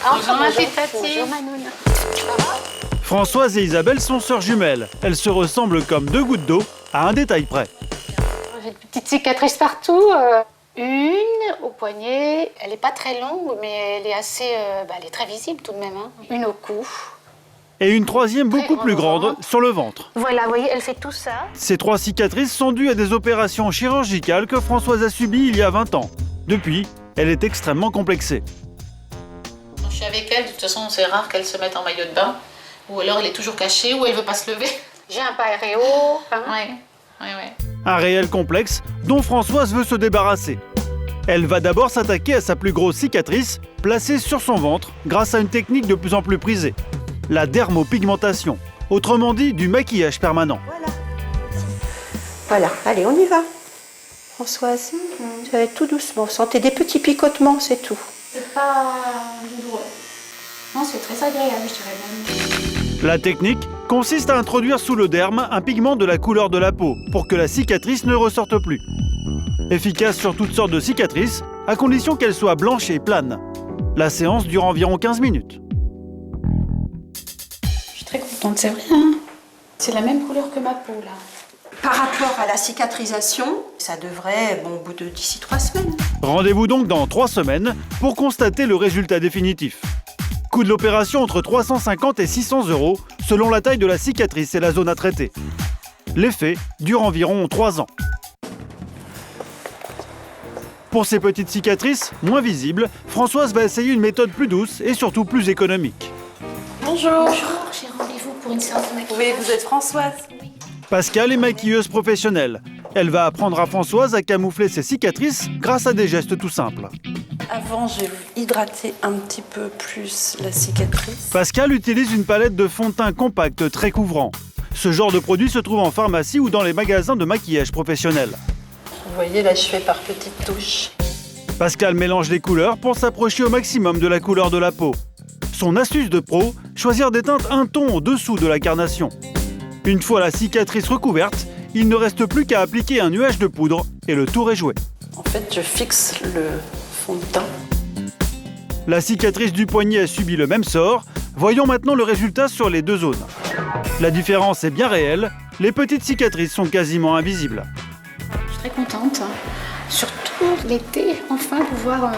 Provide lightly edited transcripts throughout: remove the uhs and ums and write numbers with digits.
Bonjour ma petite Tati. Bonjour Manoune. Françoise et Isabelle sont sœurs jumelles. Elles se ressemblent comme deux gouttes d'eau, à un détail près. J'ai une petite cicatrice partout. Une au poignet. Elle n'est pas très longue, mais elle est assez... elle est très visible tout de même. Hein. Une au cou. Et une troisième beaucoup plus grande sur le ventre. Voilà, vous voyez, elle fait tout ça. Ces 3 cicatrices sont dues à des opérations chirurgicales que Françoise a subies il y a 20 ans. Depuis, elle est extrêmement complexée. Quand je suis avec elle, de toute façon, c'est rare qu'elle se mette en maillot de bain. Ou alors elle est toujours cachée, ou elle veut pas se lever. J'ai un paréo. Hein. Ouais. Un réel complexe dont Françoise veut se débarrasser. Elle va d'abord s'attaquer à sa plus grosse cicatrice, placée sur son ventre, grâce à une technique de plus en plus prisée. La dermopigmentation, autrement dit du maquillage permanent. Voilà, allez, on y va. Françoise, ça va être tout doucement. Sentez des petits picotements, c'est tout. C'est pas douloureux. Non, c'est très agréable, je dirais même. La technique consiste à introduire sous le derme un pigment de la couleur de la peau pour que la cicatrice ne ressorte plus. Efficace sur toutes sortes de cicatrices, à condition qu'elles soient blanches et planes. La séance dure environ 15 minutes. Je suis très contente, c'est vrai. Hein. C'est la même couleur que ma peau, là. Par rapport à la cicatrisation, ça devrait, au bout de d'ici 3 semaines. Rendez-vous donc dans 3 semaines pour constater le résultat définitif. Coût de l'opération entre 350 et 600 € selon la taille de la cicatrice et la zone à traiter. L'effet dure environ 3 ans. Pour ces petites cicatrices, moins visibles, Françoise va essayer une méthode plus douce et surtout plus économique. Bonjour, j'ai rendez-vous pour une séance de maquillage. Oui, vous êtes Françoise. Pascal est maquilleuse professionnelle. Elle va apprendre à Françoise à camoufler ses cicatrices grâce à des gestes tout simples. Avant, je vais hydrater un petit peu plus la cicatrice. Pascal utilise une palette de fond de teint compact très couvrant. Ce genre de produit se trouve en pharmacie ou dans les magasins de maquillage professionnel. Vous voyez, là, je fais par petites touches. Pascal mélange les couleurs pour s'approcher au maximum de la couleur de la peau. Son astuce de pro, choisir des teintes un ton au-dessous de la carnation. Une fois la cicatrice recouverte, il ne reste plus qu'à appliquer un nuage de poudre et le tour est joué. En fait, je fixe le fond de teint. La cicatrice du poignet a subi le même sort. Voyons maintenant le résultat sur les 2 zones. La différence est bien réelle, les petites cicatrices sont quasiment invisibles. Je suis très contente. Surtout l'été, enfin pouvoir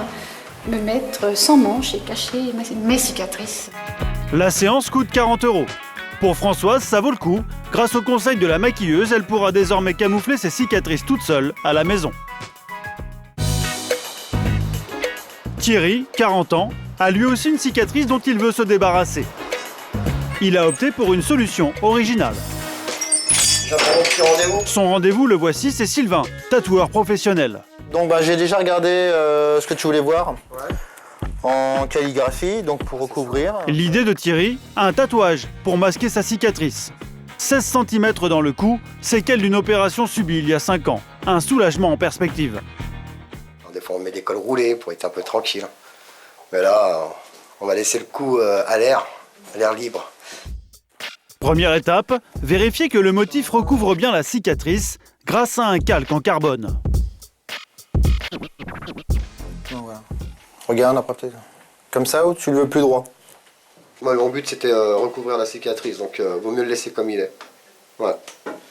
me mettre sans manches et cacher mes cicatrices. La séance coûte 40 €. Pour Françoise, ça vaut le coup. Grâce au conseil de la maquilleuse, elle pourra désormais camoufler ses cicatrices toute seule à la maison. Thierry, 40 ans, a lui aussi une cicatrice dont il veut se débarrasser. Il a opté pour une solution originale. J'attends mon petit rendez-vous. Son rendez-vous, le voici, c'est Sylvain, tatoueur professionnel. Donc j'ai déjà regardé ce que tu voulais voir. En calligraphie, donc pour recouvrir. L'idée de Thierry, un tatouage pour masquer sa cicatrice. 16 cm dans le cou, séquelle d'une opération subie il y a 5 ans. Un soulagement en perspective. Des fois on met des cols roulés pour être un peu tranquille. Mais là, on va laisser le cou à l'air libre. Première étape, vérifier que le motif recouvre bien la cicatrice grâce à un calque en carbone. Voilà. Regarde après peut-être. Comme ça ou tu le veux plus droit? Moi mon but c'était recouvrir la cicatrice, donc vaut mieux le laisser comme il est. Ouais.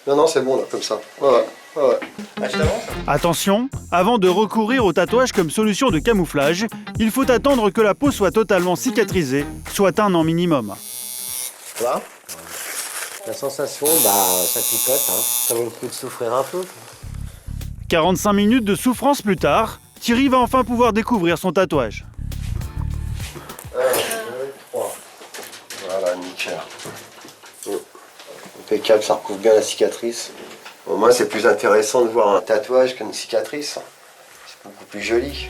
Non, c'est bon là, comme ça. Ouais. Ah, je t'avance. Attention, avant de recourir au tatouage comme solution de camouflage, il faut attendre que la peau soit totalement cicatrisée, soit 1 an minimum. Voilà. La sensation, ça picote, hein. Ça vaut le coup de souffrir un peu. 45 minutes de souffrance plus tard, Thierry va enfin pouvoir découvrir son tatouage. 1, 2, 3. Voilà, nickel. Impeccable, ça recouvre bien la cicatrice. Au moins, c'est plus intéressant de voir un tatouage qu'une cicatrice. C'est beaucoup plus joli.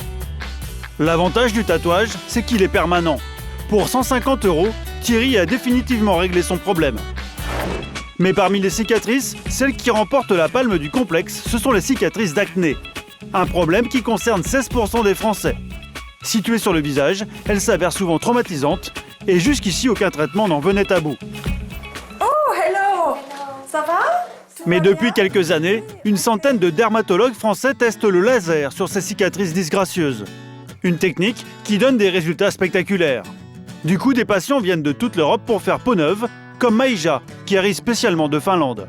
L'avantage du tatouage, c'est qu'il est permanent. Pour 150 €, Thierry a définitivement réglé son problème. Mais parmi les cicatrices, celles qui remportent la palme du complexe, ce sont les cicatrices d'acné. Un problème qui concerne 16% des Français. Situées sur le visage, elles s'avèrent souvent traumatisantes et jusqu'ici aucun traitement n'en venait à bout. Oh, hello! Ça va? Mais depuis quelques années, une centaine de dermatologues français testent le laser sur ces cicatrices disgracieuses. Une technique qui donne des résultats spectaculaires. Du coup, des patients viennent de toute l'Europe pour faire peau neuve, comme Maïja, qui arrive spécialement de Finlande.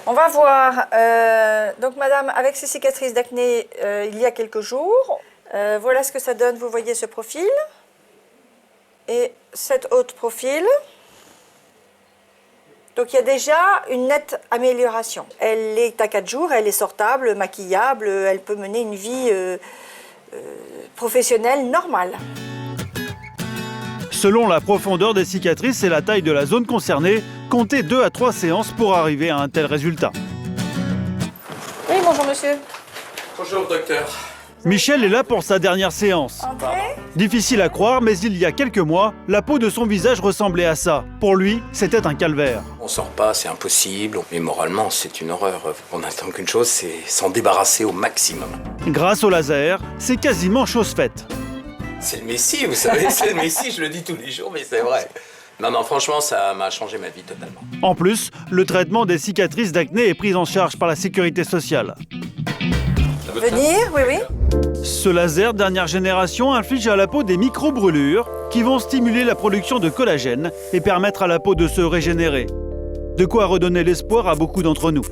On va voir, donc madame, avec ces cicatrices d'acné il y a quelques jours, voilà ce que ça donne, vous voyez ce profil, et cet autre profil. Donc il y a déjà une nette amélioration. Elle est à 4 jours, elle est sortable, maquillable, elle peut mener une vie professionnelle normale. Selon la profondeur des cicatrices et la taille de la zone concernée, comptez 2 à 3 séances pour arriver à un tel résultat. Oui, bonjour monsieur. Bonjour docteur. Michel est là pour sa dernière séance. Entrez. Difficile à croire, mais il y a quelques mois, la peau de son visage ressemblait à ça. Pour lui, c'était un calvaire. On sort pas, c'est impossible, mais moralement c'est une horreur. On n'attend qu'une chose, c'est s'en débarrasser au maximum. Grâce au laser, c'est quasiment chose faite. C'est le Messie, vous savez, c'est le Messie, je le dis tous les jours, mais c'est vrai. Non, franchement, ça m'a changé ma vie totalement. En plus, le traitement des cicatrices d'acné est pris en charge par la sécurité sociale. Venir, oui. Ce laser dernière génération inflige à la peau des micro-brûlures qui vont stimuler la production de collagène et permettre à la peau de se régénérer. De quoi redonner l'espoir à beaucoup d'entre nous.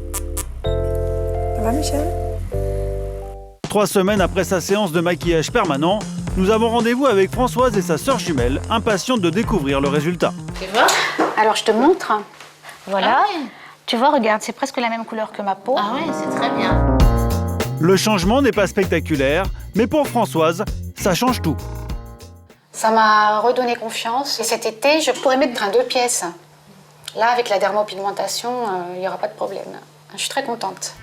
Ça va Michel? 3 semaines après sa séance de maquillage permanent, nous avons rendez-vous avec Françoise et sa sœur jumelle, impatientes de découvrir le résultat. Tu vois? Alors je te montre. Voilà. Ah ouais. Tu vois, regarde, c'est presque la même couleur que ma peau. Ah ouais, c'est très bien. Le changement n'est pas spectaculaire, mais pour Françoise, ça change tout. Ça m'a redonné confiance. Et cet été, je pourrais mettre un 2 pièces. Là, avec la dermopigmentation, il n'y aura pas de problème. Je suis très contente.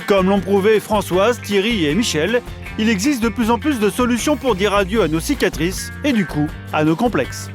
Comme l'ont prouvé Françoise, Thierry et Michel, il existe de plus en plus de solutions pour dire adieu à nos cicatrices et du coup, à nos complexes.